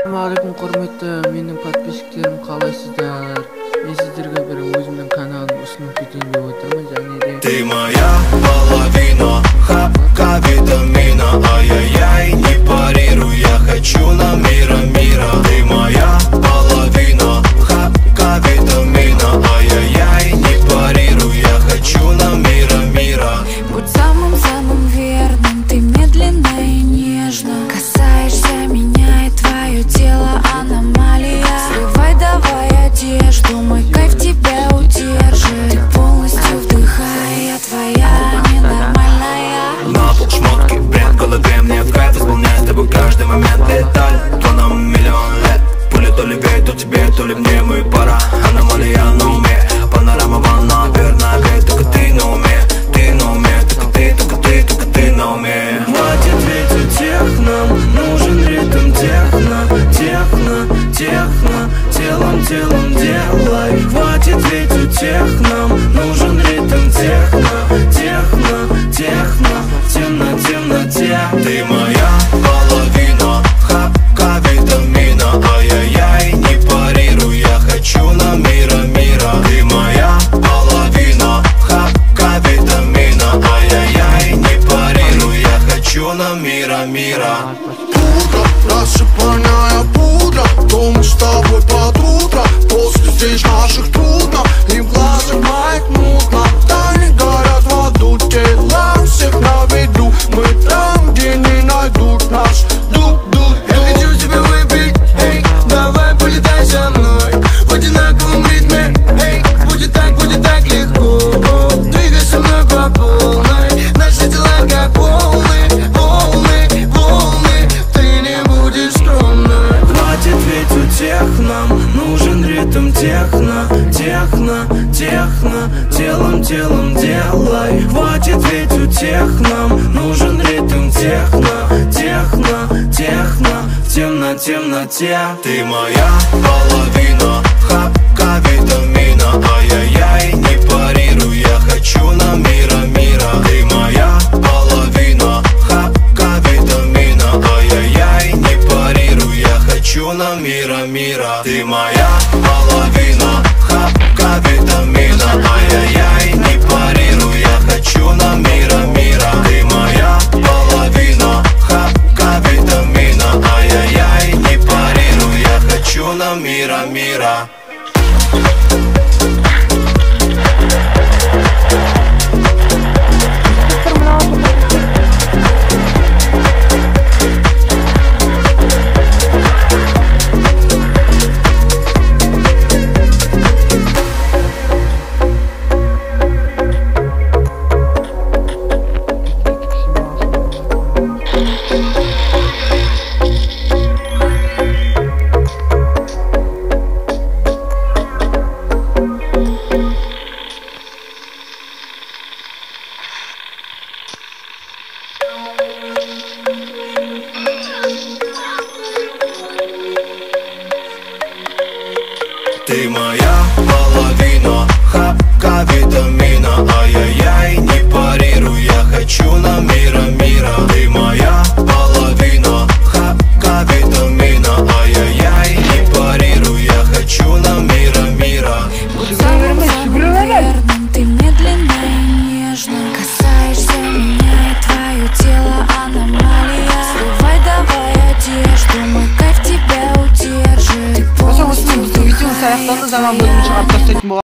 Ассалаумағалейкум, құрметті менің подписчиктерім, қалайсыздар? Мен сіздерге бір өзімнің каналымды ұсынып кетейін деп отырмын, және де Ты моя половина, хапка витамина, ай-яй-яй, не парируй, я хочу на мира. Ты моя половина, хапка витамина, ай-яй-яй, не парируй, я хочу на мира. Будь самым верным, ты медленно и нежно касаешься меня, и твое тело аномалия. Срывай давай одежду, мой кайф тебя удержит. Ты полностью вдыхай, я твоя ненормальная. На пол шмотки, бред в голове, мне в кайф исполнять с тобой каждый момент леталь. То нам миллион лет, пули то ли бей, то тебе, то ли мне, мы пора. Аномалия на уме, панорама волна, верно, только ты на уме, только ты на уме. Хватит ведь у тех нам, нужен ритм техно, телом делай. Хватит ведь у тех нам, нужен ритм техно, в темноте. Ты моя половина, хапка витамина, ай-яй-яй, не парируй, я хочу на мира. Ты моя половина, хапка витамина, ай-яй-яй, не парируй, я хочу на мира. Пудра, рассыпанная пудра, то мы с тобой под утро. После здесь наших трудно, и в глазах моих мутно. Тайны горят в аду, тела всех на виду. Мы там, где не найдут нас. Я хочу тебя выпить, эй, давай полетай со мной в одинаковом ритме, эй, будет так легко. Двигай со мной по полной, наши тела как волны, ты не будешь скромной. Хватит ведь у тех нам, нужен ритм техно, телом делай. Хватит ведь у тех нам, нужен ритм техно, в темноте. Ты моя половина, хапка витамина, ай-яй-яй, не парируй, я хочу на мира. Ты моя половина, хапка витамина, ай-яй-яй, не парируй, я хочу на мира. Ты моя половина, хапка витамина, ай-яй-яй, не парируй, я хочу на мира. Ты моя половина, хапка витамина, ай-яй-яй, не парируй, я хочу на мира. Ты моя половина, хапка витамина, ай-яй-яй, не парируй, я хочу на мира. Ты моя половина, хапка витамина, ай-яй-яй, не парируй, я хочу на мира. Будь самым верным, ты медленно и нежно касаешься меня, и твое тело аномалия. Срывай давай одежду, мой кайф тебя удержит. Ты полностью вдыхай, я твоя